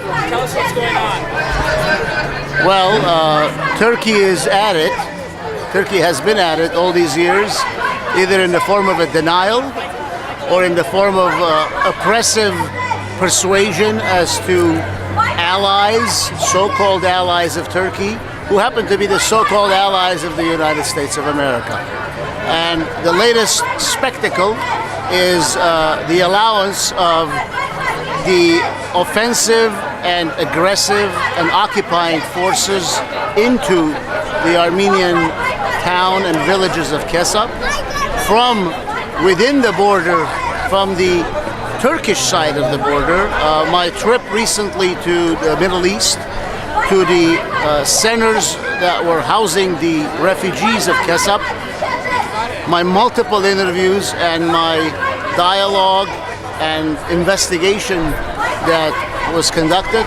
Tell us what's going on. Well, Turkey is at it. Turkey has been at it all these years, either in the form of a denial or in the form of oppressive persuasion as to allies, so-called allies of Turkey, who happen to be the so-called allies of the United States of America. And the latest spectacle is the allowance of the offensive and aggressive and occupying forces into the Armenian town and villages of Kesup from within the border, from the Turkish side of the border. My trip recently to the Middle East, to the centers that were housing the refugees of Kesup, my multiple interviews and my dialogue and investigation that was conducted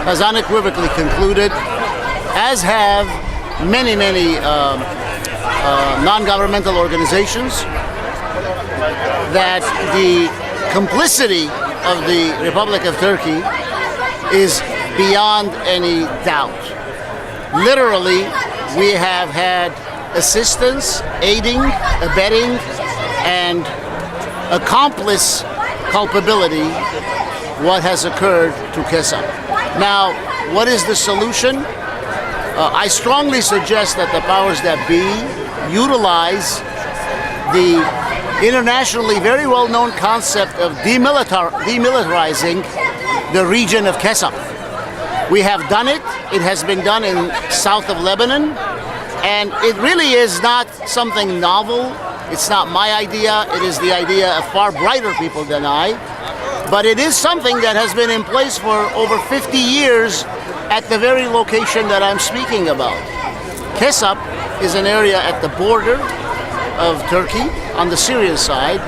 has unequivocally concluded, as have many non-governmental organizations, that the complicity of the Republic of Turkey is beyond any doubt. Literally, we have had assistance, aiding, abetting, and accomplice culpability what has occurred to Kesup. Now, what is the solution? I strongly suggest that the powers that be utilize the internationally very well-known concept of demilitarizing the region of Kesup. We have done it. It has been done in south of Lebanon, and it really is not something novel. It's not my idea. It is the idea of far brighter people than I. But it is something that has been in place for over 50 years at the very location that I'm speaking about. Kesup is an area at the border of Turkey on the Syrian side.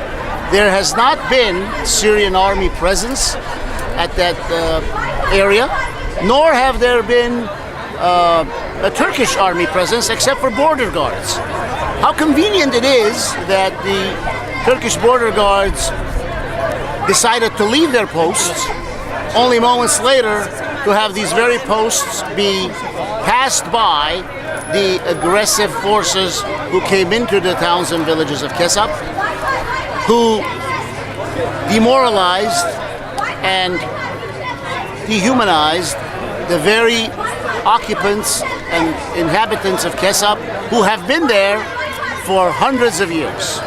There has not been Syrian army presence at that area, nor have there been a Turkish army presence except for border guards. How convenient it is that the Turkish border guards decided to leave their posts only moments later to have these very posts be passed by the aggressive forces who came into the towns and villages of Kesup, who demoralized and dehumanized the very occupants and inhabitants of Kesup who have been there for hundreds of years.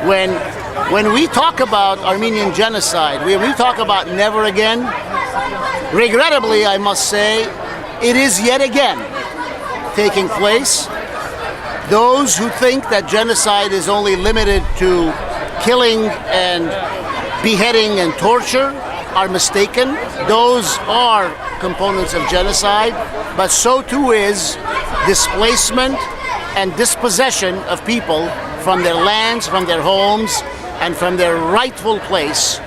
When we talk about Armenian Genocide, when we talk about never again, regrettably, I must say, it is yet again taking place. Those who think that genocide is only limited to killing and beheading and torture are mistaken. Those are components of genocide, but so too is displacement and dispossession of people from their lands, from their homes, and from their rightful place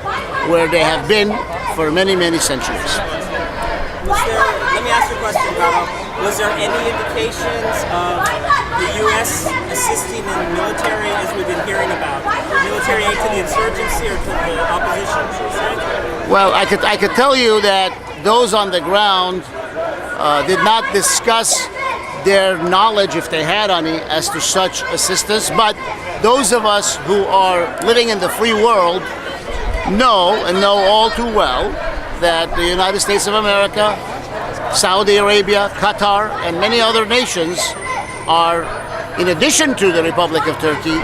where they have been for many centuries. Let me ask you a question, Garo. Was there any indications of the U.S. assisting in military, as we've been hearing about, military aid to the insurgency or to the opposition? Well, I could tell you that those on the ground did not discuss their knowledge, if they had any, as to such assistance, but those of us who are living in the free world know all too well that the United States of America, Saudi Arabia, Qatar, and many other nations are, in addition to the Republic of Turkey,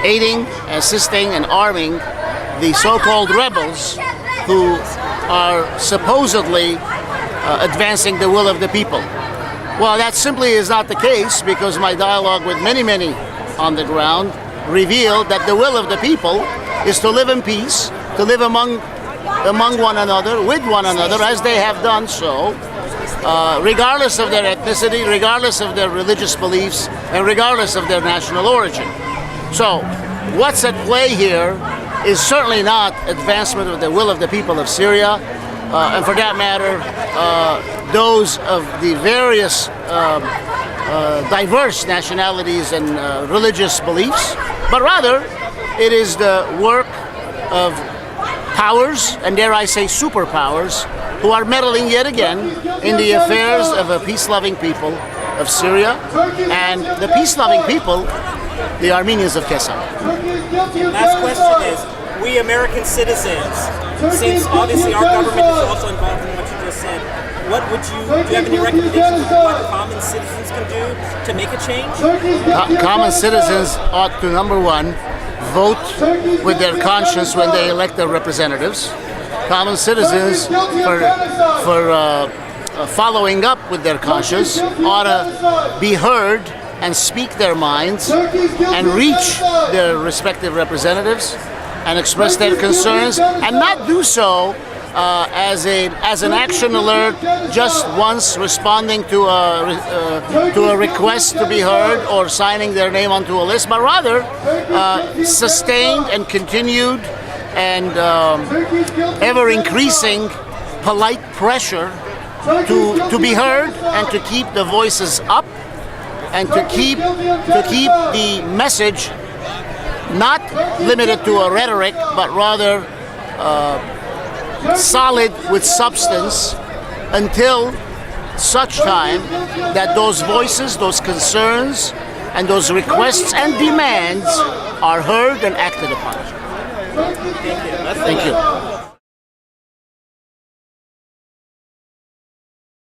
aiding, assisting, and arming the so-called rebels who are supposedly advancing the will of the people. Well, that simply is not the case, because my dialogue with many on the ground revealed that the will of the people is to live in peace, to live among one another, with one another, as they have done so, regardless of their ethnicity, regardless of their religious beliefs, and regardless of their national origin. So, what's at play here is certainly not advancement of the will of the people of Syria, and for that matter, those of the various diverse nationalities and religious beliefs, but rather it is the work of powers, and dare I say superpowers, who are meddling yet again in the affairs of a peace-loving people of Syria and the peace-loving people, the Armenians of Kessab. Last question is, we American citizens, since obviously our government is also involved in what you just said, do you have any recommendations of what common citizens can do to make a change? Common citizens ought to, number one, vote with their conscience when they elect their representatives. Common citizens, for following up with their conscience, ought to be heard and speak their minds and reach their respective representatives and express their concerns, and not do so as an action alert, just once responding to a request to be heard or signing their name onto a list, but rather sustained and continued and ever increasing polite pressure to be heard and to keep the voices up and to keep the message not limited to a rhetoric, but rather solid with substance until such time that those voices, those concerns, and those requests and demands are heard and acted upon. Thank you. Thank you.